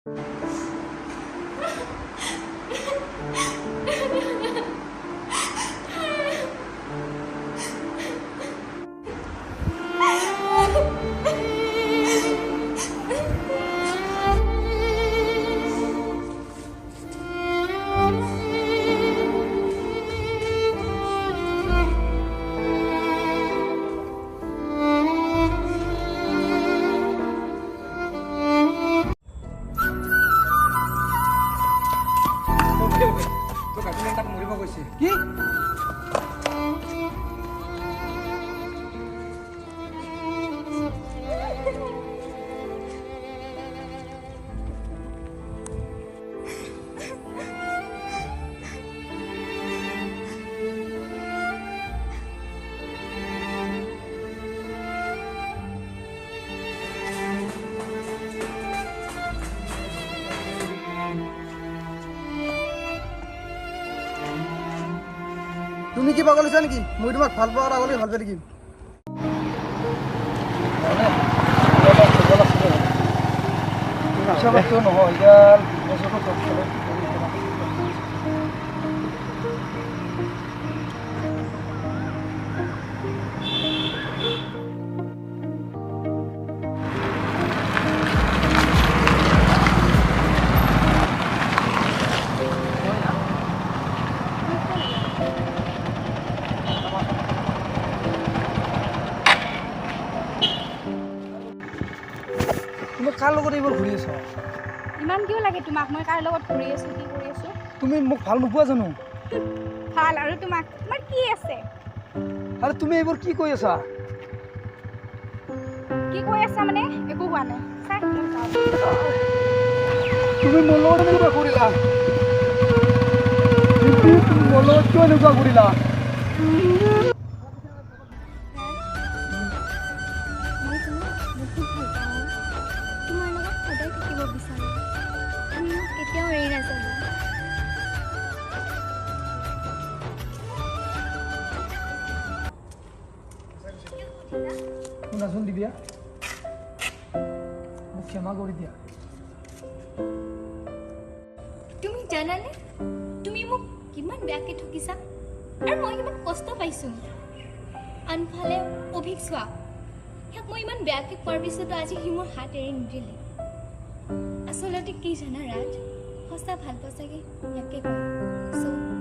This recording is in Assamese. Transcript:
কি তুমি কি পাগল হৈছা নেকি? মই তোমাক ভাল পোৱাৰ আগলৈ ভাল পাই থাকিম। তুমি কাৰ লগত এইবোৰ ঘূৰি আছা? ইমান কিয় লাগে তোমাক? মই কাৰ লগত ঘূৰি আছো, কি কৰি আছো? তুমি মোক ভাল নোপোৱা জানো? ভাল আৰু তোমাক তোমাৰ কি আছে? আৰু তুমি এইবোৰ কি কৈ আছা? কি কৈ আছা মানে? একো হোৱা নাই। চাই মই যাওঁ। তুমি মোৰ লগত এনেকুৱা কৰিলা? তুমি মোৰ লগত কিয় এনেকুৱা কৰিলা? মই তোমাক বহুত ভাল পাওঁ। তোমাৰ লগত সদায় থাকিব বিচাৰোঁ। তুমি মোক কেতিয়াও এৰি নাযাবা। শুনাচোন দিব্যা, মোক ক্ষমা কৰি দিয়া। তুমি জানানে তুমি মোক কিমান বেয়াকৈ ঠকিছা আৰু মই কিমান কষ্ট পাইছোঁ। আনফালে অভিক চোৱা, ইয়াক মই ইমান বেয়াকৈ কোৱাৰ পিছতো আজি সি মোৰ হাত এৰি নিদিলে। আচলতে কি জানা ৰাজ, সঁচা ভাল পোৱা চাগে ইয়াকে কয়। চ'